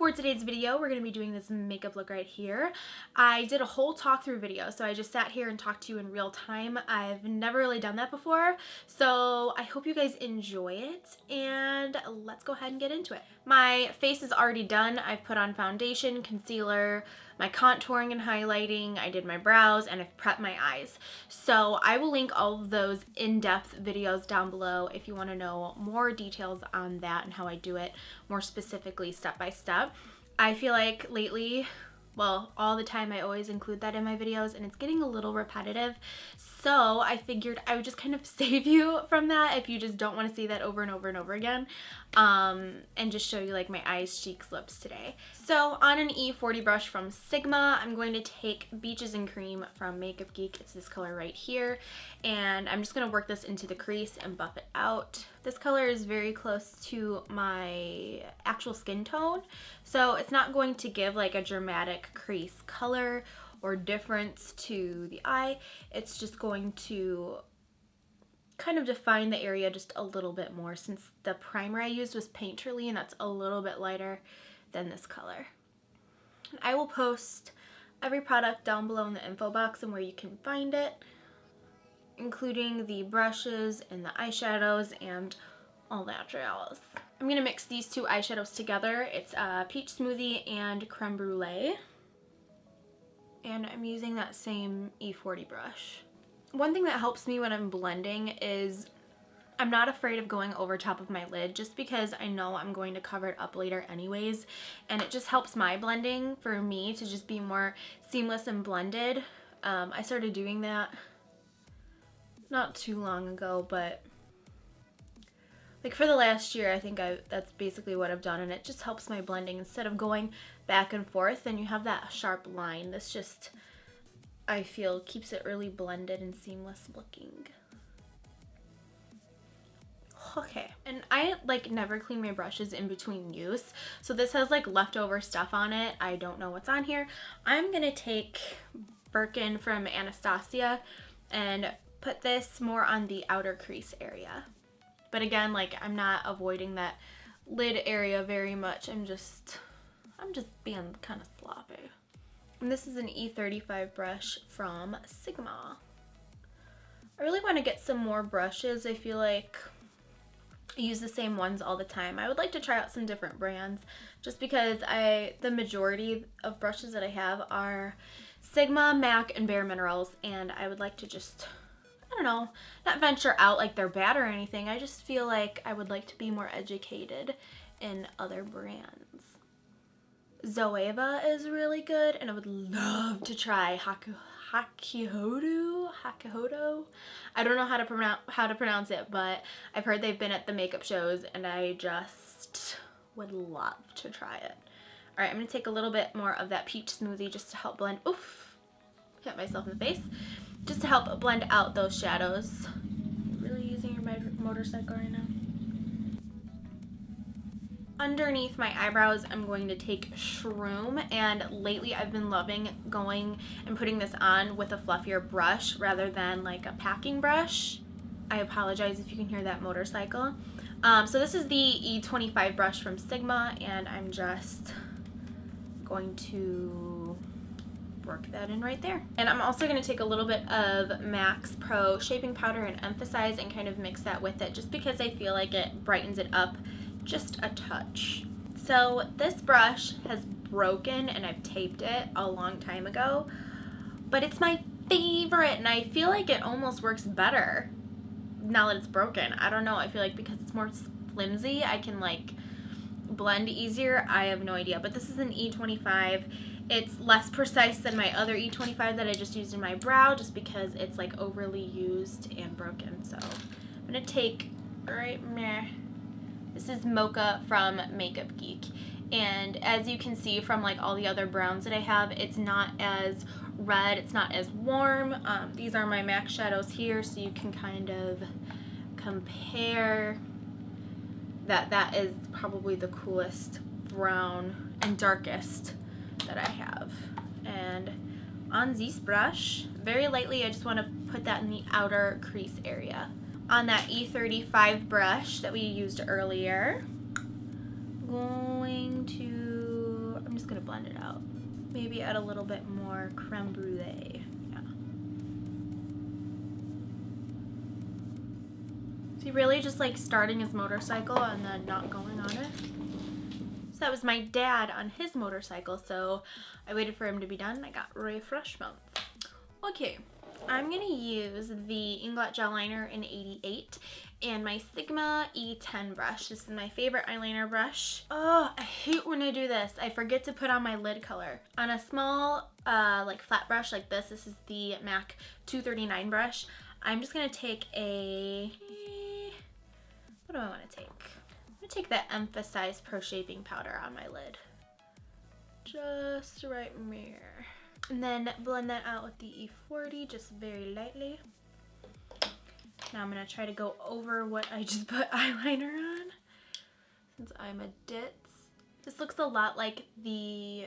For today's video, we're going to be doing this makeup look right here. I did a whole talk through video, so I just sat here and talked to you in real time. I've never really done that before, so I hope you guys enjoy it, and let's go ahead and get into it. My face is already done. I've put on foundation, concealer, my contouring and highlighting, I did my brows, and I've prepped my eyes. So I will link all of those in-depth videos down below if you want to know more details on that and how I do it more specifically step by step. I feel like lately, well, all the time I always include that in my videos and it's getting a little repetitive. So I figured I would just kind of save you from that if you just don't want to see that over and over and over again. And just show you like my eyes, cheeks, lips today. So on an E40 brush from Sigma, I'm going to take Beaches and Cream from Makeup Geek. It's this color right here. And I'm just going to work this into the crease and buff it out. This color is very close to my actual skin tone. So it's not going to give like a dramatic crease color or difference to the eye. It's just going to kind of define the area just a little bit more, since the primer I used was Painterly and that's a little bit lighter than this color. And I will post every product down below in the info box and where you can find it, including the brushes and the eyeshadows and all that jazz. I'm going to mix these two eyeshadows together. It's Peach Smoothie and Creme Brûlée. And I'm using that same E40 brush. One thing that helps me when I'm blending is I'm not afraid of going over top of my lid, just because I know I'm going to cover it up later anyways, and it just helps my blending for me to just be more seamless and blended. I started doing that not too long ago, but like for the last year, I think that's basically what I've done, and it just helps my blending instead of going back and forth and you have that sharp line. This just, I feel, keeps it really blended and seamless looking. Okay, and I like never clean my brushes in between use, so this has like leftover stuff on it. I don't know what's on here. I'm gonna take Barkin from Anastasia and put this more on the outer crease area. But again, like I'm not avoiding that lid area very much. I'm just being kind of sloppy. And this is an E35 brush from Sigma. I really want to get some more brushes. I feel like I use the same ones all the time. I would like to try out some different brands, just because the majority of brushes that I have are Sigma, MAC, and Bare Minerals, and I would like to just, I don't know, not venture out like they're bad or anything. I just feel like I would like to be more educated in other brands. Zoeva is really good, and I would love to try Hakuhodo. I don't know how to pronounce it, but I've heard they've been at the makeup shows, and I just would love to try it. All right, I'm gonna take a little bit more of that Peach Smoothie just to help blend. Oof, hit myself in the face. Just to help blend out those shadows. You're really using your motorcycle right now. Underneath my eyebrows, I'm going to take Shroom, and lately I've been loving going and putting this on with a fluffier brush rather than like a packing brush. I apologize if you can hear that motorcycle. So this is the E25 brush from Sigma, and I'm just going to work that in right there. And I'm also going to take a little bit of MAC's Pro Shaping Powder and Emphasize and kind of mix that with it, just because I feel like it brightens it up just a touch. So this brush has broken and I've taped it a long time ago, but it's my favorite, and I feel like it almost works better now that it's broken. I don't know, I feel like because it's more flimsy, I can like blend easier. I have no idea, but this is an E25. It's less precise than my other E25 that I just used in my brow, just because it's like overly used and broken. So I'm gonna take, this is Mocha from Makeup Geek, and as you can see from like all the other browns that I have, it's not as red, it's not as warm. These are my MAC shadows here, so you can kind of compare that. That is probably the coolest brown and darkest that I have. And on this brush, very lightly, I just want to put that in the outer crease area. On that E35 brush that we used earlier, going to blend it out. Maybe add a little bit more creme brulee. Yeah. Is he really just like starting his motorcycle and then not going on it? So that was my dad on his motorcycle, so I waited for him to be done. I got refreshment. Okay, I'm gonna use the Inglot gel liner in 88 and my Sigma E10 brush. This is my favorite eyeliner brush. Oh, I hate when I do this. I forget to put on my lid color. On a small like flat brush like this is the MAC 239 brush. I'm just gonna take a, what do I wanna take? I'm gonna take the Emphasize Pro Shaping Powder on my lid. Just right there. And then blend that out with the E40 just very lightly. Now I'm going to try to go over what I just put eyeliner on since I'm a ditz. This looks a lot like the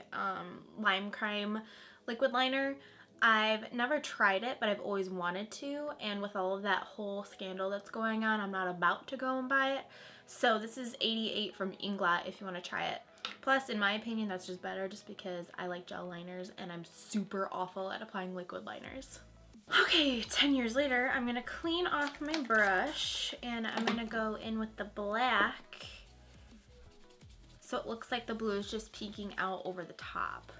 Lime Crime liquid liner. I've never tried it, but I've always wanted to, and with all of that whole scandal that's going on, I'm not about to go and buy it. So this is 88 from Inglot if you want to try it. Plus, in my opinion, that's just better just because I like gel liners and I'm super awful at applying liquid liners. Okay, 10 years later, I'm going to clean off my brush and I'm going to go in with the black so it looks like the blue is just peeking out over the top.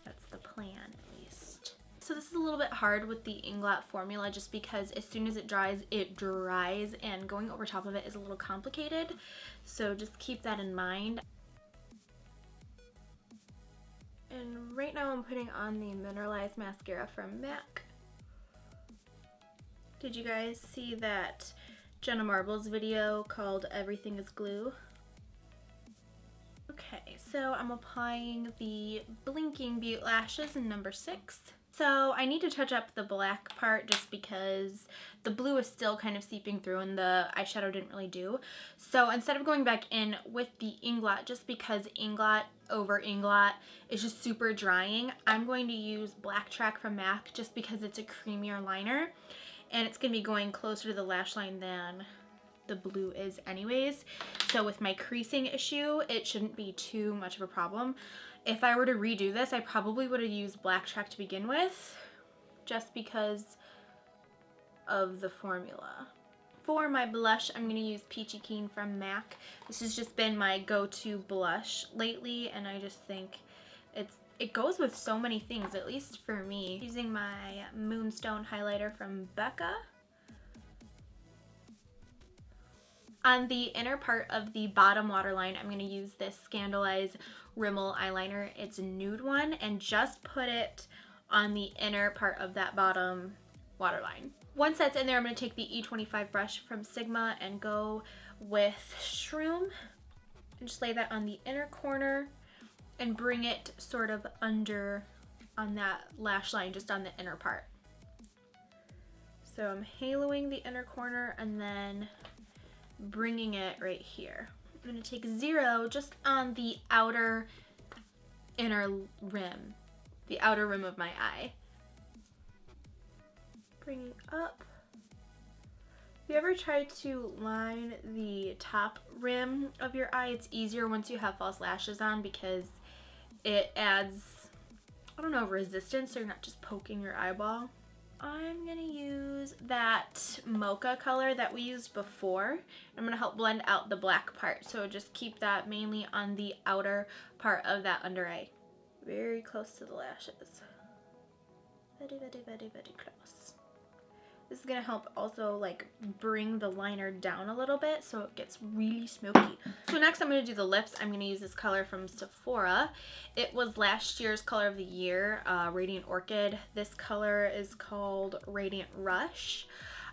That's the plan, at least. So this is a little bit hard with the Inglot formula just because as soon as it dries and going over top of it is a little complicated. So just keep that in mind. And right now I'm putting on the mineralized mascara from MAC. Did you guys see that Jenna Marbles video called Everything is Glue? Okay, so I'm applying the Blinking Beaute lashes in number 6. So I need to touch up the black part just because the blue is still kind of seeping through and the eyeshadow didn't really do. So instead of going back in with the Inglot, just because Inglot over Inglot is just super drying, I'm going to use Black Track from MAC just because it's a creamier liner and it's going to be going closer to the lash line than the blue is anyways. So with my creasing issue, it shouldn't be too much of a problem. If I were to redo this, I probably would have used Black Track to begin with, just because of the formula. For my blush, I'm going to use Peachy Keen from MAC. This has just been my go-to blush lately, and I just think it goes with so many things, at least for me. Using my Moonstone highlighter from Becca. On the inner part of the bottom waterline, I'm going to use this Scandalize Rimmel eyeliner. It's a nude one, and just put it on the inner part of that bottom waterline. Once that's in there, I'm going to take the E25 brush from Sigma and go with Shroom and just lay that on the inner corner and bring it sort of under on that lash line, just on the inner part. So I'm haloing the inner corner and then bringing it right here. I'm going to take 0 just on the outer inner rim, the outer rim of my eye. Bringing up. If you ever try to line the top rim of your eye, it's easier once you have false lashes on because it adds, I don't know, resistance so you're not just poking your eyeball. I'm going to use that Mocha color that we used before. I'm going to help blend out the black part. So just keep that mainly on the outer part of that under eye. Very close to the lashes. Very, very, very, very close. This is going to help also like bring the liner down a little bit so it gets really smoky. So next I'm going to do the lips. I'm going to use this color from Sephora. It was last year's color of the year, Radiant Orchid. This color is called Radiant Rush.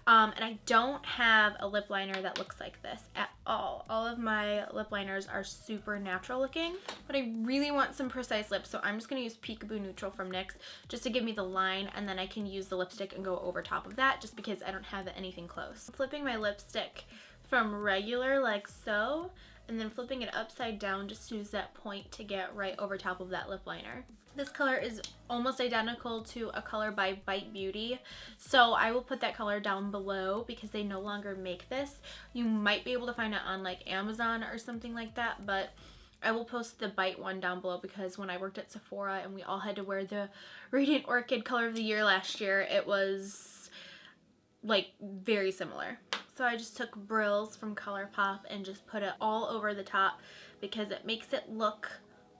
And I don't have a lip liner that looks like this at all. All of my lip liners are super natural looking, but I really want some precise lips, so I'm just going to use Peekaboo Neutral from NYX just to give me the line, and then I can use the lipstick and go over top of that just because I don't have anything close. I'm flipping my lipstick from regular like so, and then flipping it upside down just to use that point to get right over top of that lip liner. This color is almost identical to a color by Beaute, so I will put that color down below because they no longer make this. You might be able to find it on like Amazon or something like that, but I will post the Bite one down below because when I worked at Sephora and we all had to wear the Radiant Orchid Color of the Year last year, it was like very similar. So I just took Brills from ColourPop and just put it all over the top because it makes it look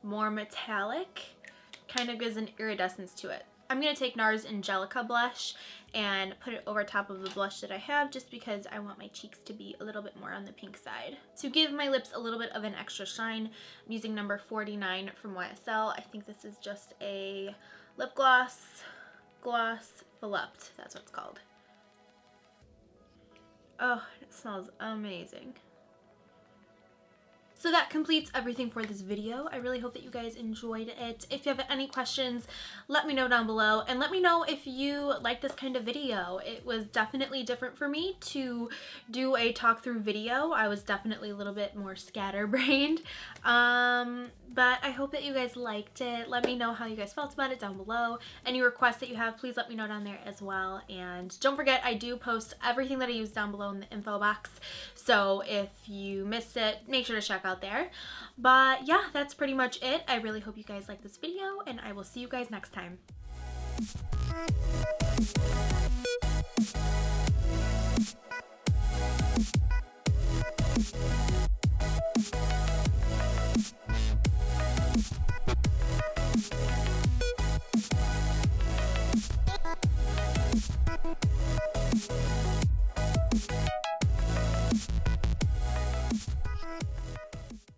more metallic, kind of gives an iridescence to it. I'm going to take NARS Angelica blush and put it over top of the blush that I have just because I want my cheeks to be a little bit more on the pink side. To give my lips a little bit of an extra shine, I'm using number 49 from YSL. I think this is just a lip gloss volupte. That's what it's called. Oh, it smells amazing. So that completes everything for this video. I really hope that you guys enjoyed it. If you have any questions, let me know down below, and let me know if you like this kind of video. It was definitely different for me to do a talk through video. I was definitely a little bit more scatterbrained, but I hope that you guys liked it. Let me know how you guys felt about it down below. Any requests that you have, please let me know down there as well. And don't forget, I do post everything that I use down below in the info box. So if you missed it, make sure to check out there. But yeah, that's pretty much it. I really hope you guys like this video, and I will see you guys next time.